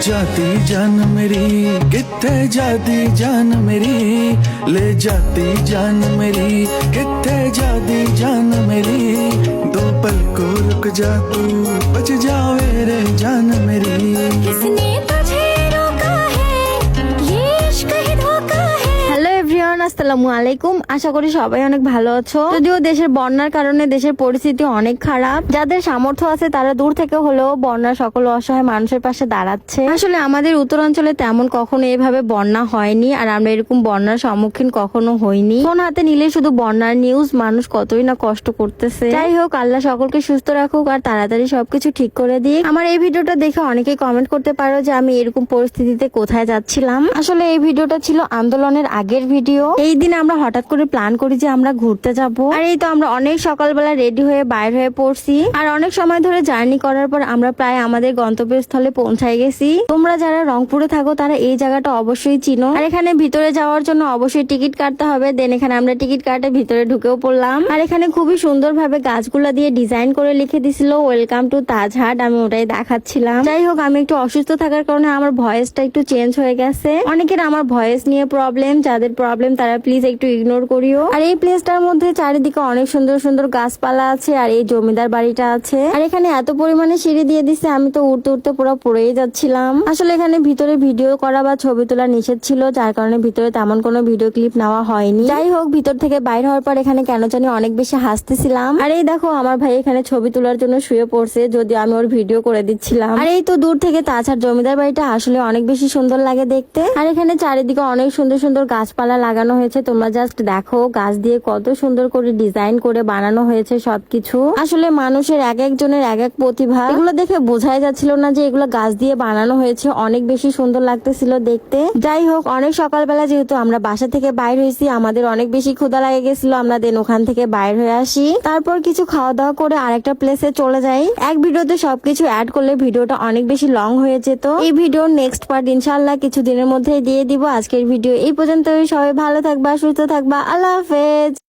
जाती जान मेरी कित्थे जाती जान मेरी, ले जाती जान मेरी कित्थे जाती जान मेरी। दो पल को रुक जा तू, बच जावे रे जान मेरी। किसने तुझे रोका है, ये इश्क ही धोखा है। হ্যালো এভরিওয়ান, আসসালামু আলাইকুম। আশা করি সবাই অনেক ভালো আছো। যদিও দেশের বন্যার কারণে দেশের পরিস্থিতি অনেক খারাপ, যাদের সামর্থ্য আছে তারা দূর থেকে হলেও বন্যার সকল অসহায় মানুষের পাশে দাঁড়াচ্ছে। আসলে আমাদের উত্তরাঞ্চলে তেমন কখনো এভাবে বন্যা হয়নি, আর আমরা এরকম বন্যার সম্মুখীন কখনো হইনি। ফোন হাতে নিলে শুধু বন্যার নিউজ, মানুষ কতই না কষ্ট করতেছে। যাই হোক, আল্লাহ সকলকে সুস্থ রাখুক আর তাড়াতাড়ি সবকিছু ঠিক করে দিক। আমার এই ভিডিওটা দেখে অনেকেই কমেন্ট করতে পারো যে আমি এরকম পরিস্থিতিতে কোথায় যাচ্ছিলাম। আসলে এই ভিডিওটা ছিল আন্দোলনের আগের ভিডিও। এই দিন আমরা হঠাৎ করে প্ল্যান করি যে আমরা ঘুরতে যাব, আর এই তো আমরা অনেক সকালবেলা রেডি হয়ে বাইর হয়ে পড়ছি। আর অনেক সময় ধরে জার্নি করার পর আমরা প্রায় আমাদের গন্তব্যস্থলে পৌঁছায় গেছি। তোমরা যারা রংপুরে থাকো তারা এই জায়গাটা অবশ্যই চিনো। আর এখানে ভিতরে যাওয়ার জন্য অবশ্যই টিকিট কাটতে হবে। দেন এখানে আমরা টিকিট কাটে ভিতরে ঢুকেও পড়লাম। আর এখানে খুবই সুন্দরভাবে গাছগুলা দিয়ে ডিজাইন করে লিখে দিছিল ওয়েলকাম টু তাজহাট। আমি ওটাই দেখাচ্ছিলাম। যাই হোক, আমি একটু অসুস্থ থাকার কারণে আমার ভয়েসটা একটু চেঞ্জ হয়ে গেছে। অনেকের আমার ভয়েস নিয়ে প্রবলেম, যাদের প্রবলেম তারা প্লিজ একটু ইগনোর করিও। আর এই প্লেসটার মধ্যে চারিদিকে অনেক সুন্দর সুন্দর গাছপালা আছে, আর এই জমিদার বাড়িটা আছে। আর এখানে এত পরিমাণে সিঁড়ি দিয়ে দিছে, আমি তো উঠতে উঠতে পুরো পড়েই যাচ্ছিলাম। আসলে এখানে ভিতরে ভিডিও করা বা ছবি তোলা নিষেধ ছিল, যার কারণে ভিতরে তেমন কোনো ভিডিও ক্লিপ নেওয়া হয়নি। যাই হোক, ভিতর থেকে বাইর হওয়ার পর এখানে কেন জানি অনেক বেশি হাসতেছিলাম। আর এই দেখো, আমার ভাই এখানে ছবি তোলার জন্য শুয়ে পড়ছে, যদিও আমি ওর ভিডিও করে দিচ্ছিলাম। আর এই তো দূর থেকে তাছাড়া জমিদার বাড়িটা আসলে অনেক বেশি সুন্দর লাগে দেখতে। আর এখানে চারিদিকে অনেক সুন্দর সুন্দর গাছপালা লাগানো হয়েছে। তোমরা জাস্ট দেখো, গাছ দিয়ে কত সুন্দর করে ডিজাইন করে বানানো হয়েছে সবকিছু। আসলে মানুষের এক একজনের এক এক প্রতিভা, এগুলো দেখে বোঝাই যাচ্ছিল না যে এগুলো গাছ দিয়ে বানানো হয়েছে। অনেক বেশি সুন্দর লাগতেছিল দেখতে। যাই হোক, অনেক সকালবেলা যেহেতু আমরা বাসা থেকে বাইর হয়েছি, আমাদের অনেক বেশি ক্ষুধা লাগে গেছিল। আমরা দেন ওখান থেকে বাইর হয়ে আসি, তারপর কিছু খাওয়া দাওয়া করে আরেকটা প্লেসে চলে যাই। এক ভিডিওতে সবকিছু অ্যাড করলে ভিডিওটা অনেক বেশি লং হয়ে যেত। এই ভিডিওর নেক্সট পার্ট ইনশাআল্লাহ কিছু দিনের মধ্যেই দিয়ে দিব। আজকের ভিডিও এই পর্যন্তই। সবাই ভালো থাকবা, সুস্থ থাকবা। আল্লাহ হাফেজ।